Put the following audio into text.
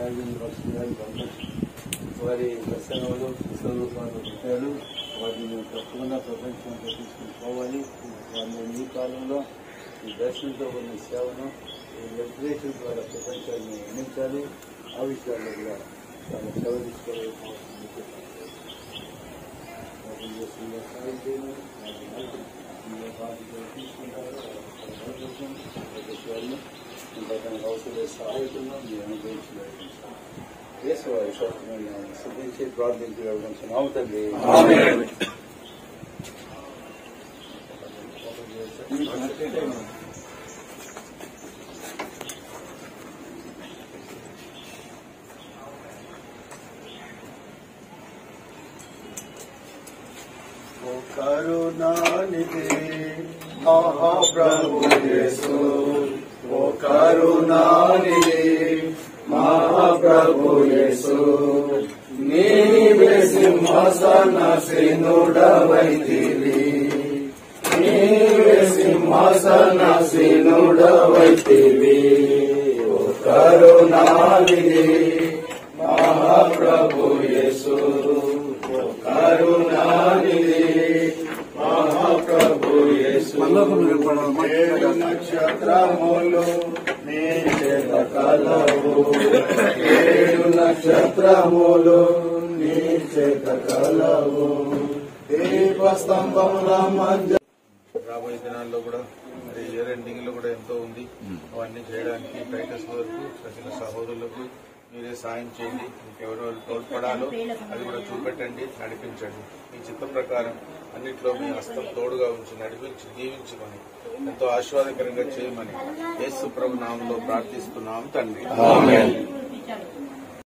వారి దర్శనాలు విశ్వరూపాలు పెట్టాడు. వాటిని తప్పకుండా ప్రపంచంలో తీసుకుని పోవాలి. వారిని ఈ కాలంలో ఈ దర్శనంతో ఉన్న సేవను లిటరేచర్ ద్వారా ప్రపంచాన్ని అందించాలి. ఆ విషయాల్లో కూడా చాలా సేవ తీసుకోవాలి. తీసుకుంటారు. ఇంకా తనకు అవసరమైన సహాయకులను మీరు అనుభవించలేదు. యేసువారి శాస్త్రాన్ని సిద్ధించి ప్రార్థించి వెళ్ళడం తండ్రి. ఓ కరుణానిధి మహాప్రభు యేసు, ఓ కరుణానిధి మహాప్రభు యేసు, నీవే సింహాసనాసీనుడవైతివి, నీవే సింహాసనాసీనుడవైతివి. ఓ కరుణానిధి మహాప్రభు యేసు, ఓ కరుణానిధి మహాప్రభు యేసు. 7 నక్షత్రములు నీ చేత కలవు, 7 నక్షత్రములు నీ చేత కలవు. దీపస్తంభముల మధ్య రాబోయే దినాల్లో కూడా మరి ఇయర్ ఎండింగ్ లో కూడా ఎంతో ఉంది. అవన్నీ చేయడానికి టైటస్ వరకు ప్రజల సహోదరులకు మీరే సాయం చేయండి. ఇంకెవరో తోడ్పడాలో అది కూడా చూపెట్టండి, నడిపించండి. మీ చిత్తం ప్రకారం అన్నింటిలో మీ హస్తం తోడుగా ఉంచి నడిపించి దీవించుకొని ఎంతో ఆశీర్వాదకరంగా చేయమని యేసు ప్రభు నామంలో ప్రార్థిస్తున్నాం తండ్రి.